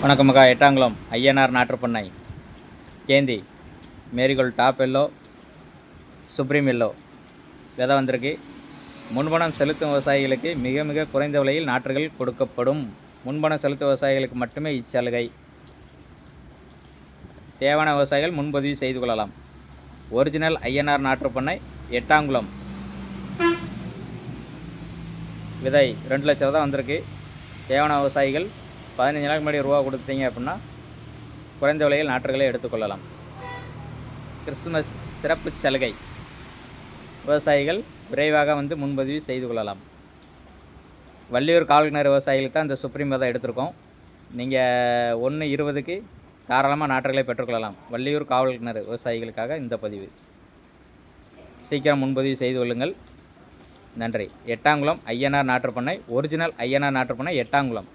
வணக்கம் மகா. எட்டாங்குளம் ஐயனார் நாற்றுப்பண்ணை கேந்தி marigold top yellow supreme yellow விதை வந்திருக்கு. முன்பணம் செலுத்தும் விவசாயிகளுக்கு மிக மிக குறைந்த விலையில் நாற்றுகள் கொடுக்கப்படும். முன்பணம் செலுத்தும் விவசாயிகளுக்கு மட்டுமே இச்சலுகை. தேவையான விவசாயிகள் முன்பதிவு செய்து கொள்ளலாம். ஒரிஜினல் ஐயனார் நாற்றுப்பண்ணை எட்டாங்குளம். விதை 2 லட்சம் தான் வந்திருக்கு. தேவையான விவசாயிகள் 15 நாளுக்கு முன்னாடி ரூபா கொடுத்தீங்க அப்படின்னா குறைந்த விலையில் நாற்றுகளை எடுத்துக்கொள்ளலாம். கிறிஸ்துமஸ் சிறப்பு சலுகை. விவசாயிகள் விரைவாக வந்து முன்பதிவு செய்து கொள்ளலாம். வள்ளியூர் காவல்கிணறு விவசாயிகளுக்கு தான் இந்த சுப்ரீம் விதை எடுத்திருக்கோம். நீங்கள் 1/20க்கு தாராளமாக நாற்றுகளை பெற்றுக்கொள்ளலாம். வள்ளியூர் காவல்கிணறு விவசாயிகளுக்காக இந்த பதிவு. சீக்கிரம் முன்பதிவு செய்து கொள்ளுங்கள். நன்றி. எட்டாங்குளம் ஐயனார் நாற்றுப்பண்ணை. ஒரிஜினல் ஐயனார் நாற்றுப்பண்ணை எட்டாங்குளம்.